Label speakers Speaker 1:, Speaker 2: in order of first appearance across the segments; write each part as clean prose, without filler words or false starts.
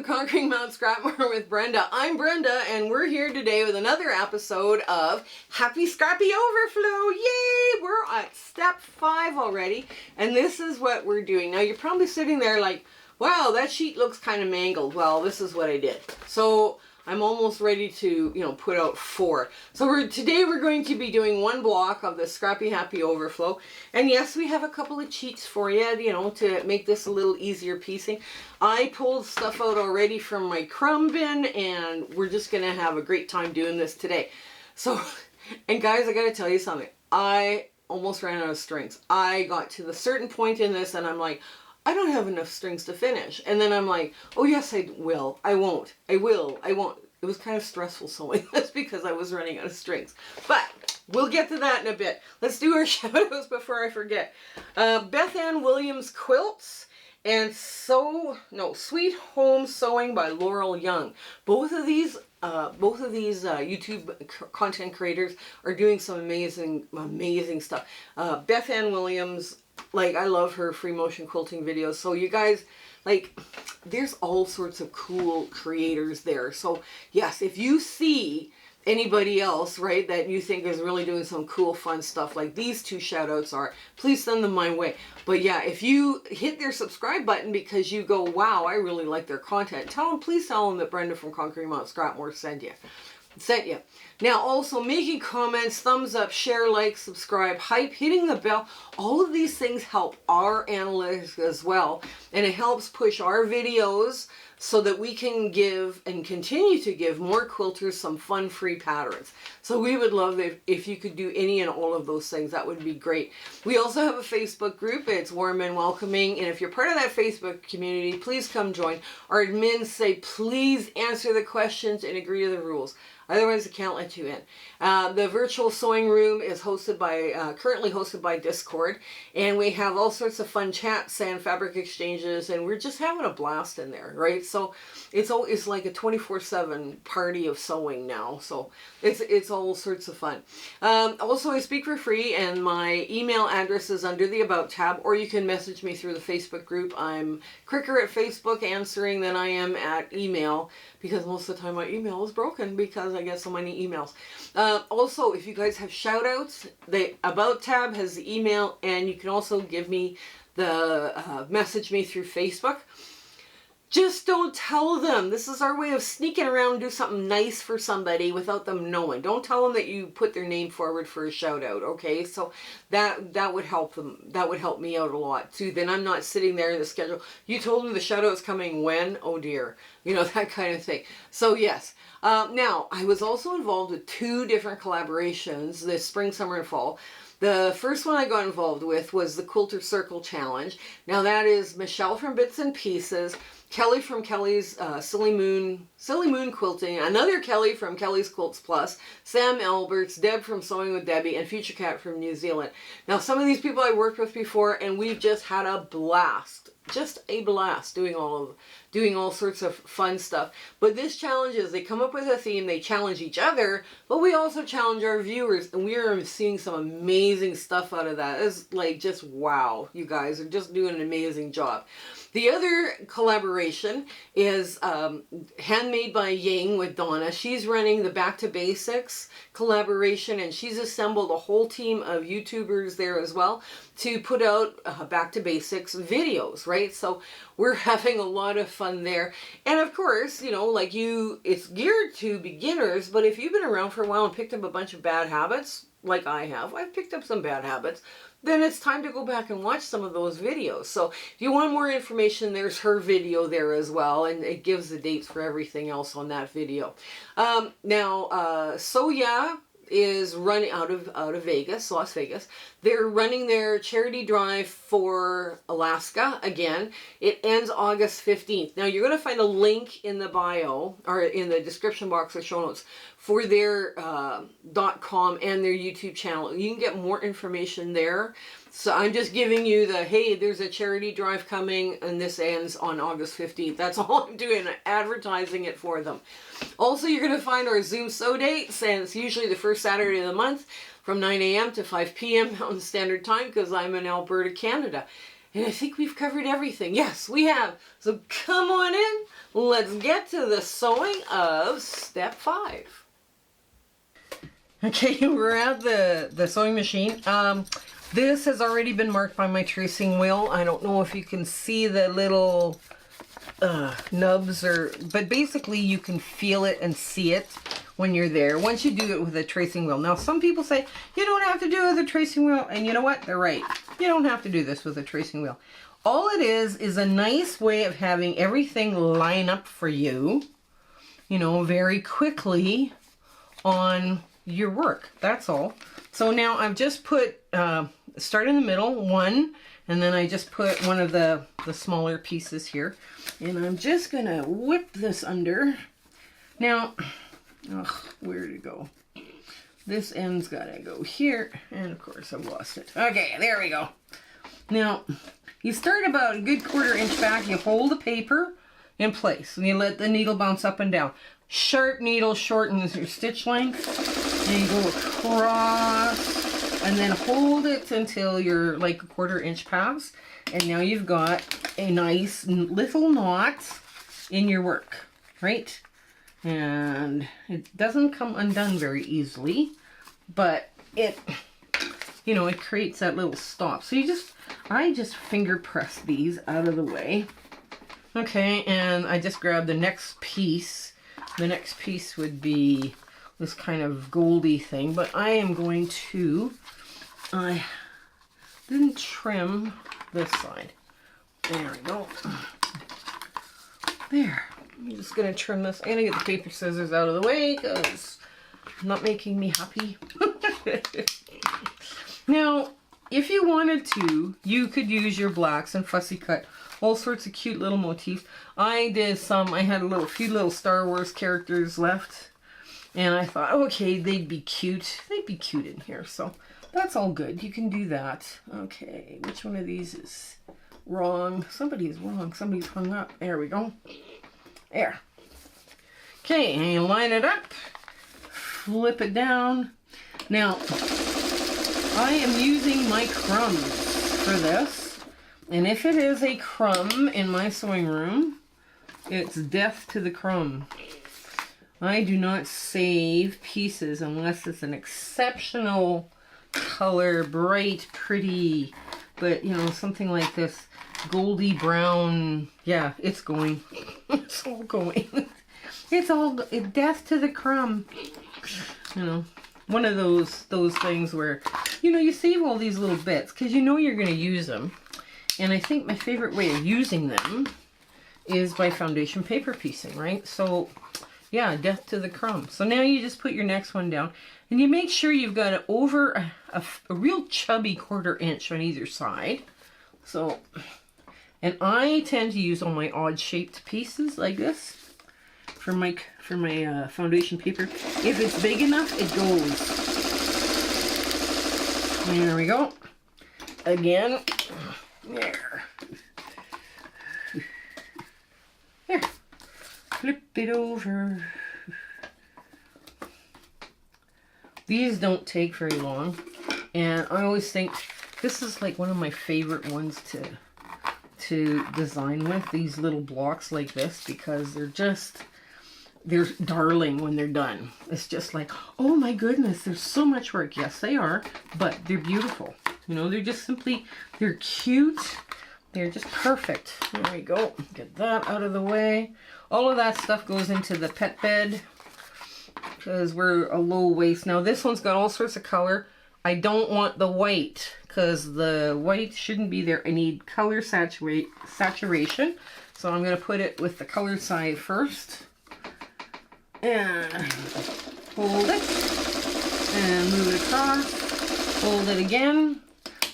Speaker 1: to Conquering Mount Scrapmore with Brenda. I'm Brenda, and we're here today with another episode of Happy Scrappy Overflow. Yay! We're at step 5 already, and this is what we're doing. Now, you're probably sitting there like, wow, that sheet looks kind of mangled. Well, this is what I did. So I'm almost ready to, put out 4. So today we're going to be doing 1 block of the Scrappy Happy Overflow. And yes, we have a couple of cheats for you, to make this a little easier piecing. I pulled stuff out already from my crumb bin, and we're just going to have a great time doing this today. So, and guys, I got to tell you something. I almost ran out of strings. I got to the certain point in this, and I'm like, I don't have enough strings to finish. And then I'm like, oh yes, I will. I won't. I will. I won't. It was kind of stressful sewing. That's because I was running out of strings. But we'll get to that in a bit. Let's do our shout-outs before I forget. Beth Ann Williams Quilts and Sweet Home Sewing by Laurel Young. Both of these YouTube content creators are doing some amazing stuff. Beth Ann Williams, I love her free motion quilting videos. So you guys, there's all sorts of cool creators there. So yes, if you see anybody else, right, that you think is really doing some cool, fun stuff like these 2 shout outs are, please send them my way. But yeah, if you hit their subscribe button because you go, wow, I really like their content, please tell them that Brenda from Conquering Mount Scrapmore sent you. Now, also making comments, thumbs up, share, like, subscribe, hype, hitting the bell. All of these things help our analytics as well. And it helps push our videos so that we can give and continue to give more quilters some fun free patterns. So we would love if you could do any and all of those things. That would be great. We also have a Facebook group. It's warm and welcoming. And if you're part of that Facebook community, please come join. Our admins say, please answer the questions and agree to the rules. Otherwise, I can't let you in. The virtual sewing room is currently hosted by Discord, and we have all sorts of fun chats and fabric exchanges, and we're just having a blast in there, right? So it's like a 24/7 party of sewing now. So it's all sorts of fun. Also, I speak for free, and my email address is under the About tab, or you can message me through the Facebook group. I'm quicker at Facebook answering than I am at email, because most of the time my email is broken because I get so many emails. Also, if you guys have shout outs, the About tab has the email, and you can also give me message me through Facebook. Just don't tell them. This is our way of sneaking around and do something nice for somebody without them knowing. Don't tell them that you put their name forward for a shout out, okay? So that would help them. That would help me out a lot too. Then I'm not sitting there in the schedule. You told me the shout out's coming when? Oh dear. That kind of thing. So yes. Now, I was also involved with 2 different collaborations this spring, summer, and fall. The first one I got involved with was the Quilter Circle Challenge. Now that is Michelle from Bits and Pieces, Kelly from Kelly's Silly Moon Quilting, another Kelly from Kelly's Quilts Plus, Sam Alberts, Deb from Sewing with Debbie, and Future Cat from New Zealand. Now, some of these people I worked with before, and we've just had a blast. Just a blast doing all sorts of fun stuff. But this challenge is they come up with a theme, they challenge each other, but we also challenge our viewers, and we are seeing some amazing stuff out of that. It's just wow, you guys are just doing an amazing job. The other collaboration is Handmade by Ying with Donna. She's running the Back to Basics collaboration, and she's assembled a whole team of YouTubers there as well to put out Back to Basics videos, right? So we're having a lot of fun there. And of course, it's geared to beginners, but if you've been around for a while and picked up a bunch of bad habits, like I have, I've picked up some bad habits, then it's time to go back and watch some of those videos. So if you want more information, there's her video there as well, and it gives the dates for everything else on that video. So yeah, is running out of Vegas, Las Vegas. They're running their charity drive for Alaska again. It ends August 15th. Now you're going to find a link in the bio or in the description box or show notes for their .com and their YouTube channel. You can get more information there. So I'm just giving you hey, there's a charity drive coming and this ends on August 15th. That's all I'm doing, advertising it for them. Also, you're going to find our Zoom sew dates, and it's usually the first Saturday of the month from 9 a.m. to 5 p.m. Mountain Standard Time because I'm in Alberta, Canada. And I think we've covered everything. Yes, we have. So come on in. Let's get to the sewing of step 5. Okay, we're at the sewing machine. This has already been marked by my tracing wheel. I don't know if you can see the little nubs, but basically you can feel it and see it when you're there once you do it with a tracing wheel. Now some people say you don't have to do it with a tracing wheel, and you know what, they're right. You don't have to do this with a tracing wheel. All it is a nice way of having everything line up for you, you know, very quickly on your work. That's all. So now I've just put start in the middle, 1, and then I just put one of the smaller pieces here, and I'm just gonna whip this under. Now, where to go? This end's gotta go here, and of course I've lost it. Okay, there we go. Now, you start about a good 1/4 inch back, you hold the paper in place, and you let the needle bounce up and down. Sharp needle shortens your stitch length, and you go across, and then hold it until you're like a 1/4 inch past, and now you've got a nice little knot in your work, right? And it doesn't come undone very easily, but it, you know, it creates that little stop. So I just finger press these out of the way. Okay, and I just grab the next piece. The next piece would be this kind of goldy thing, but I am going to, I didn't trim this side. There we go. There. I'm just going to trim this. I'm going to get the paper scissors out of the way because it's not making me happy. Now, if you wanted to, you could use your blacks and fussy cut all sorts of cute little motifs. I did some. I had a few little Star Wars characters left, and I thought, okay, they'd be cute. They'd be cute in here, so that's all good. You can do that. Okay, which one of these is wrong? Somebody is wrong. Somebody's hung up. There we go. There. Okay, and you line it up, flip it down. Now, I am using my crumbs for this, and if it is a crumb in my sewing room, it's death to the crumb. I do not save pieces unless it's an exceptional color, bright, pretty, but you know, something like this goldy brown, yeah, it's going. It's all going. It's all death to the crumb. You know, one of those things where, you know, you save all these little bits because you know you're going to use them. And I think my favorite way of using them is by foundation paper piecing, right? So, yeah, death to the crumb. So now you just put your next one down, and you make sure you've got it over a real chubby 1/4 inch on either side. So, and I tend to use all my odd shaped pieces like this for my foundation paper. If it's big enough, it goes. There we go. Again. There. There. Flip it over. These don't take very long, and I always think this is like one of my favorite ones to design with, these little blocks like this, because they're darling when they're done. It's just like, oh my goodness, there's so much work. Yes, they are, but they're beautiful. You know, they're just simply, they're cute. They're just perfect. There we go. Get that out of the way. All of that stuff goes into the pet bed because we're a low waist. Now this one's got all sorts of color. I don't want the white because the white shouldn't be there. I need color saturation. So I'm going to put it with the colored side first. And hold it. And move it across. Hold it again.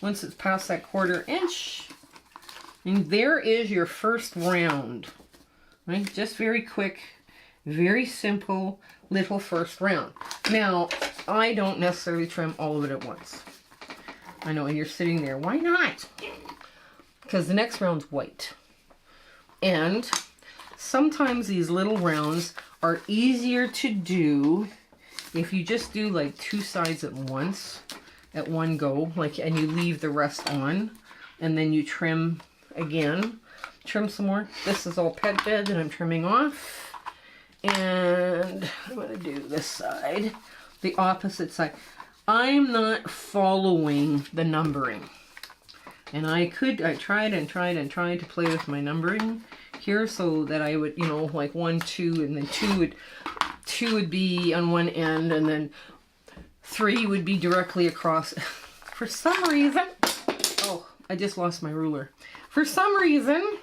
Speaker 1: Once it's past that 1/4 inch. And there is your first round. Right? Just very quick, very simple little first round. Now, I don't necessarily trim all of it at once. I know you're sitting there, why not? Because the next round's white. And sometimes these little rounds are easier to do if you just do like 2 sides at once, at one go, like, and you leave the rest on. and then you trim again. Trim some more. This is all pet bed that I'm trimming off. And I'm going to do this side, the opposite side. I'm not following the numbering. And I tried to play with my numbering here so that I would, you know, like 1, 2, and then 2 would be on one end, and then 3 would be directly across. For some reason, oh, I just lost my ruler. For some reason,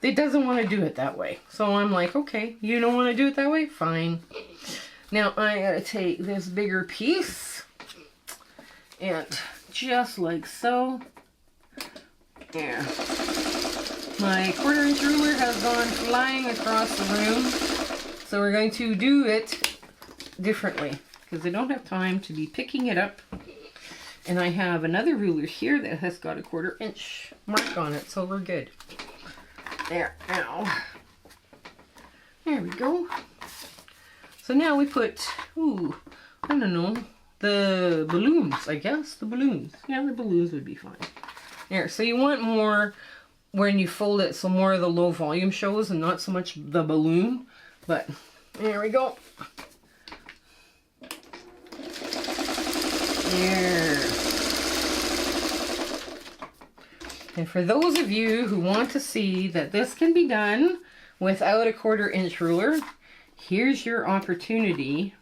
Speaker 1: it doesn't want to do it that way. So I'm like, okay, you don't want to do it that way? Fine. Now I gotta take this bigger piece, and just like so, there. My 1/4 inch ruler has gone flying across the room. So we're going to do it differently, because I don't have time to be picking it up. And I have another ruler here that has got a 1/4 inch mark on it, so we're good. There, now. There we go. So now we put, ooh, I don't know, the balloons, I guess. The balloons. Yeah, the balloons would be fine. There, so you want more when you fold it, so more of the low volume shows and not so much the balloon. But there we go. There. And for those of you who want to see that this can be done without a 1/4 inch ruler, here's your opportunity.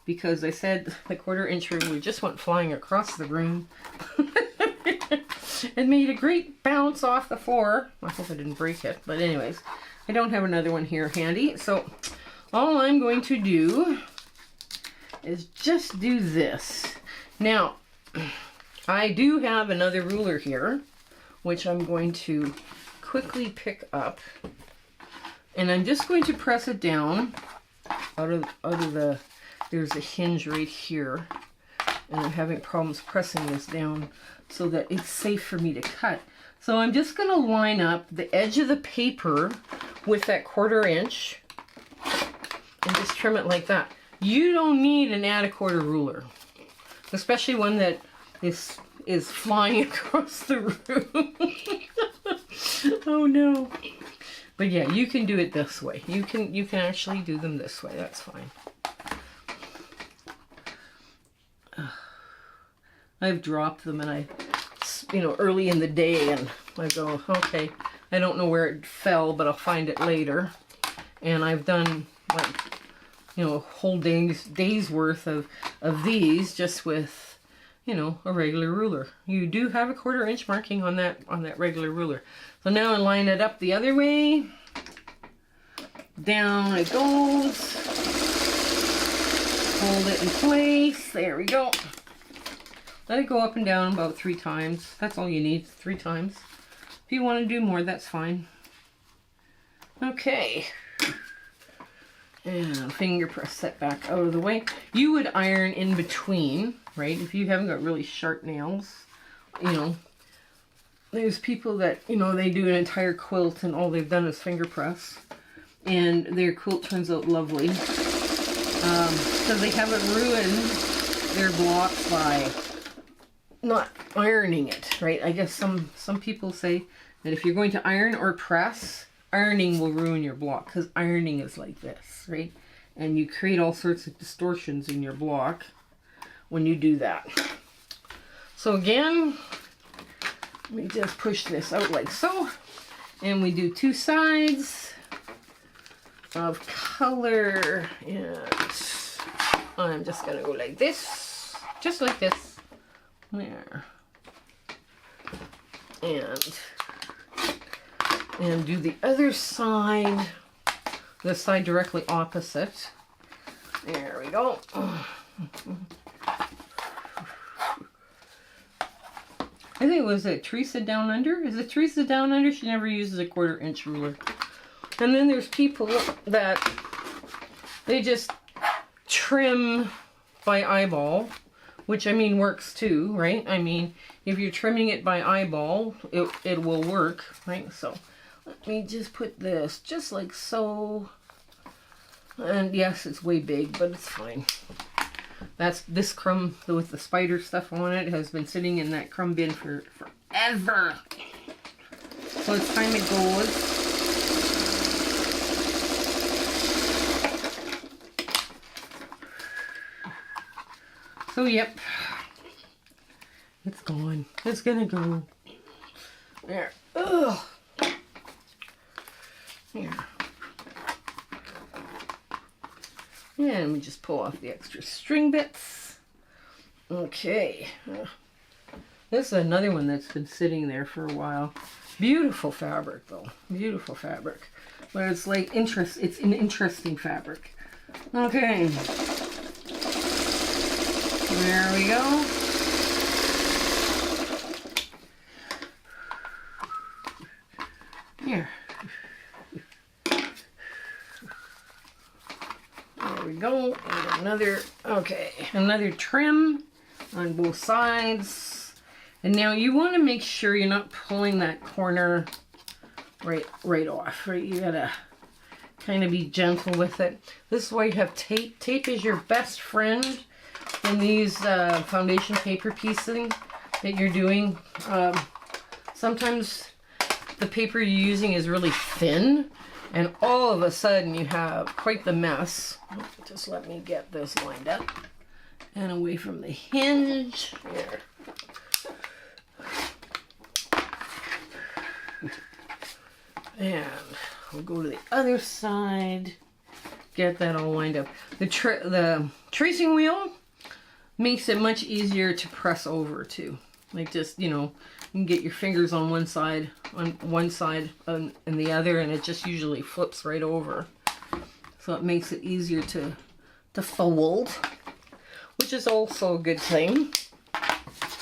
Speaker 1: Because I said the 1/4 inch ruler just went flying across the room. It made a great bounce off the floor. I hope I didn't break it. But anyways, I don't have another one here handy. So all I'm going to do is just do this. Now, I do have another ruler here, which I'm going to quickly pick up. And I'm just going to press it down out of the, there's a hinge right here. And I'm having problems pressing this down so that it's safe for me to cut. So I'm just going to line up the edge of the paper with that 1/4 inch and just trim it like that. You don't need an add a 1/4 ruler, especially one that is flying across the room. Oh no. But yeah, you can do it this way. You can actually do them this way. That's fine. I've dropped them, and I, early in the day, and I go, okay, I don't know where it fell, but I'll find it later. And I've done like, a whole day's worth of these just with, a regular ruler. You do have a 1/4 inch marking on that regular ruler. So now I line it up the other way. Down it goes. Hold it in place. There we go. Let it go up and down about 3 times. That's all you need, 3 times. If you want to do more, that's fine. Okay. And finger press that back out of the way. You would iron in between, right? If you haven't got really sharp nails, there's people that, they do an entire quilt and all they've done is finger press. And their quilt turns out lovely. Because they haven't ruined their block by not ironing it, right? I guess some people say that if you're going to iron or press, ironing will ruin your block, because ironing is like this, right? And you create all sorts of distortions in your block when you do that. So again, let me just push this out like so, and we do 2 sides of color, and I'm just gonna go like this, just like this. There. And do the other side, the side directly opposite. There we go. I think, was it Teresa Down Under? Is it Teresa Down Under? She never uses a 1/4 inch ruler. And then there's people that they just trim by eyeball, which I mean works too, right? I mean, if you're trimming it by eyeball, it will work, right? So let me just put this just like so. And yes, it's way big, but it's fine. That's this crumb with the spider stuff on it has been sitting in that crumb bin for forever. So it's time it goes. So yep, it's gone. It's gonna go. There. Ugh. Here. And we just pull off the extra string bits. Okay. This is another one that's been sitting there for a while. Beautiful fabric though. Beautiful fabric. But it's like it's an interesting fabric. Okay. There we go. Here. There we go. And another trim on both sides. And now you want to make sure you're not pulling that corner right off. Right? You gotta kind of be gentle with it. This is why you have tape. Tape is your best friend in these foundation paper piecing that you're doing. Sometimes the paper you're using is really thin, and all of a sudden you have quite the mess. Just let me get this lined up and away from the hinge. Here. And we'll go to the other side, get that all lined up. The tracing wheel makes it much easier to press over too. Like just, you know, you can get your fingers on one side and the other, and it just usually flips right over. So it makes it easier to fold, which is also a good thing.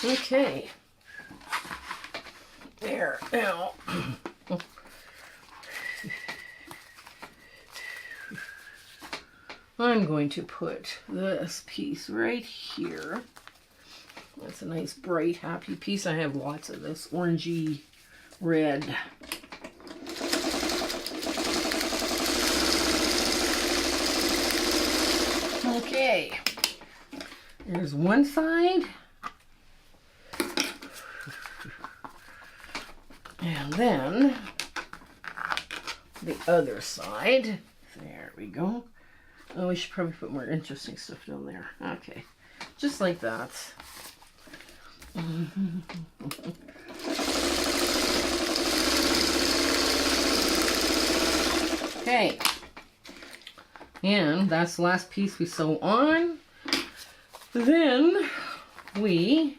Speaker 1: Okay. There, now. I'm going to put this piece right here. That's a nice, bright, happy piece. I have lots of this orangey red. Okay. There's one side. And then the other side. There we go. Oh, we should probably put more interesting stuff down there. Okay. Just like that. Okay. And that's the last piece we sew on. Then we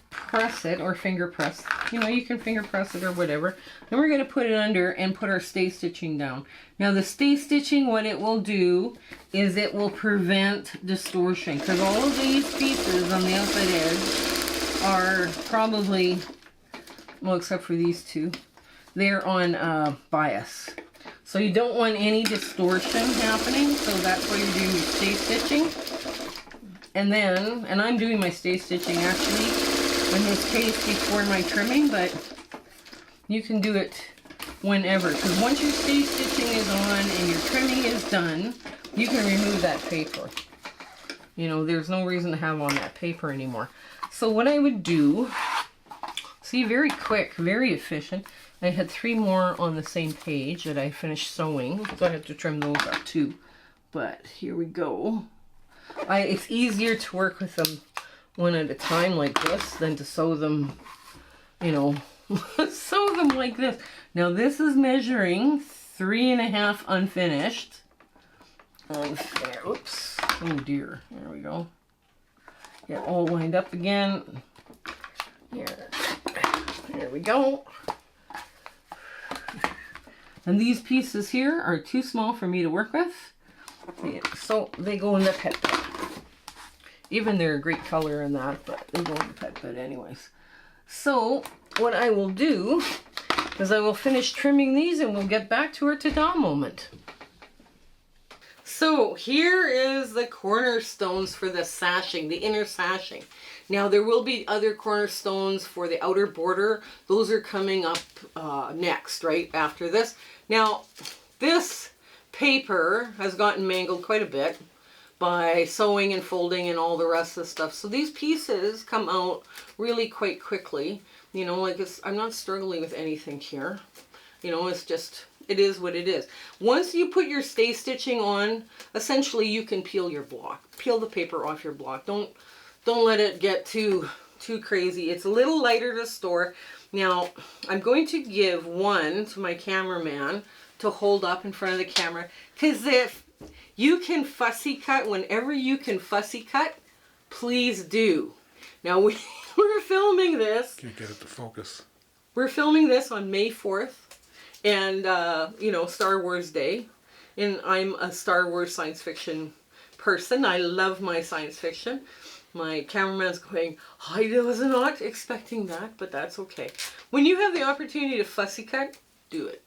Speaker 1: press it, or finger press. You know, you can finger press it or whatever. Then we're going to put it under and put our stay stitching down. Now the stay stitching, what it will do is it will prevent distortion, because all of these pieces on the outside edge are probably, well, except for these two, they're on bias. So you don't want any distortion happening, so that's why you're doing your stay stitching. And then, and I'm doing my stay stitching actually in this case before my trimming, but you can do it whenever, because once your stay stitching is on and your trimming is done, you can remove that paper. You know, there's no reason to have on that paper anymore. So what I would do, see, very quick, very efficient. I had 3 more on the same page that I finished sewing, so I have to trim those up too. But here we go. It's easier to work with them one at a time like this than to sew them, you know, sew them like this. Now this is measuring 3.5 unfinished. There, oops, oh dear, there we go. Get all lined up again. Here we go. And these pieces here are too small for me to work with, so they go in the pet bed. Even they're a great color in that, but they go in the pet bed anyways. So what I will do is I will finish trimming these and we'll get back to our ta-da moment. So here is the cornerstones for the sashing, the inner sashing. Now there will be other cornerstones for the outer border. Those are coming up next, right after this. Now this paper has gotten mangled quite a bit, by sewing and folding and all the rest of the stuff. So these pieces come out really quite quickly. You know, like I'm not struggling with anything here. You know, it's just, it is what it is. Once you put your stay stitching on, essentially you can peel your block. Peel the paper off your block. Don't let it get too crazy. It's a little lighter to store. Now, I'm going to give one to my cameraman to hold up in front of the camera, because if you can fussy cut whenever you can fussy cut, please do. Now, we're filming this.
Speaker 2: Can't get it to focus.
Speaker 1: We're filming this on May 4th, and, you know, Star Wars Day. And I'm a Star Wars science fiction person. I love my science fiction. My cameraman's going, I was not expecting that, but that's okay. When you have the opportunity to fussy cut, do it.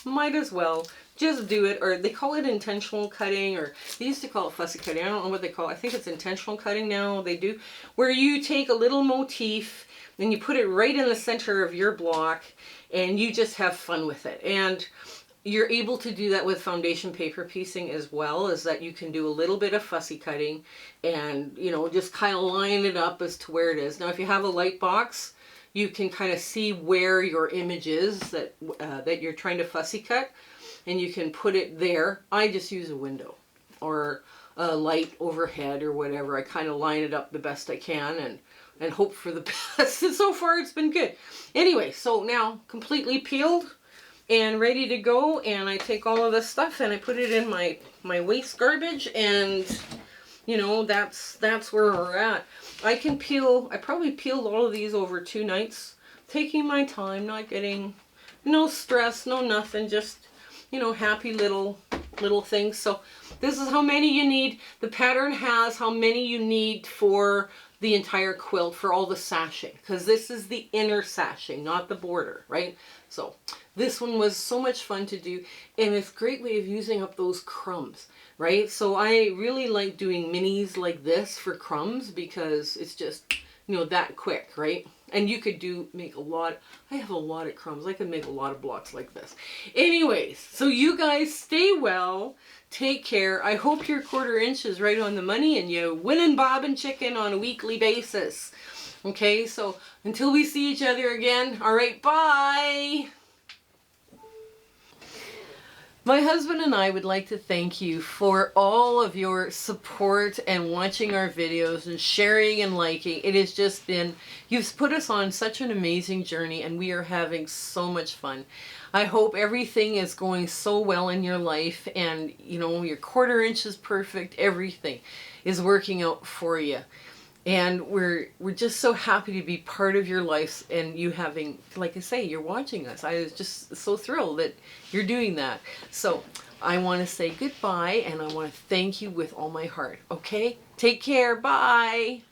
Speaker 1: Might as well. Just do it. Or they call it intentional cutting, or they used to call it fussy cutting. I don't know what they call it. I think it's intentional cutting now. They do. Where you take a little motif and you put it right in the center of your block and you just have fun with it. And you're able to do that with foundation paper piecing as well, is that you can do a little bit of fussy cutting and, you know, just kind of line it up as to where it is. Now, if you have a light box, you can kind of see where your image is that you're trying to fussy cut, and you can put it there. I just use a window or a light overhead or whatever. I kind of line it up the best I can and hope for the best. And so far, it's been good. Anyway, so now completely peeled and ready to go, and I take all of this stuff and I put it in my waste garbage, and you know, that's where we're at. I probably peeled all of these over 2 nights, taking my time, not getting no stress, no nothing, just, you know, happy little things. So this is how many you need. The pattern has how many you need for the entire quilt, for all the sashing, because this is the inner sashing, not the border, right? So this one was so much fun to do, and it's a great way of using up those crumbs, right? So I really like doing minis like this for crumbs, because it's just, you know, that quick, right? And you could make a lot. I have a lot of crumbs. I could make a lot of blocks like this. Anyways, so you guys stay well. Take care. I hope your 1/4 inch is right on the money and you winning bob and chicken on a weekly basis. Okay, so until we see each other again, all right, bye. My husband and I would like to thank you for all of your support and watching our videos and sharing and liking. It has just been, you've put us on such an amazing journey, and we are having so much fun. I hope everything is going so well in your life, and you know, your 1/4 inch is perfect. Everything is working out for you. And we're just so happy to be part of your lives, and you having, like I say, you're watching us. I was just so thrilled that you're doing that. So I want to say goodbye, and I want to thank you with all my heart. Okay? Take care. Bye.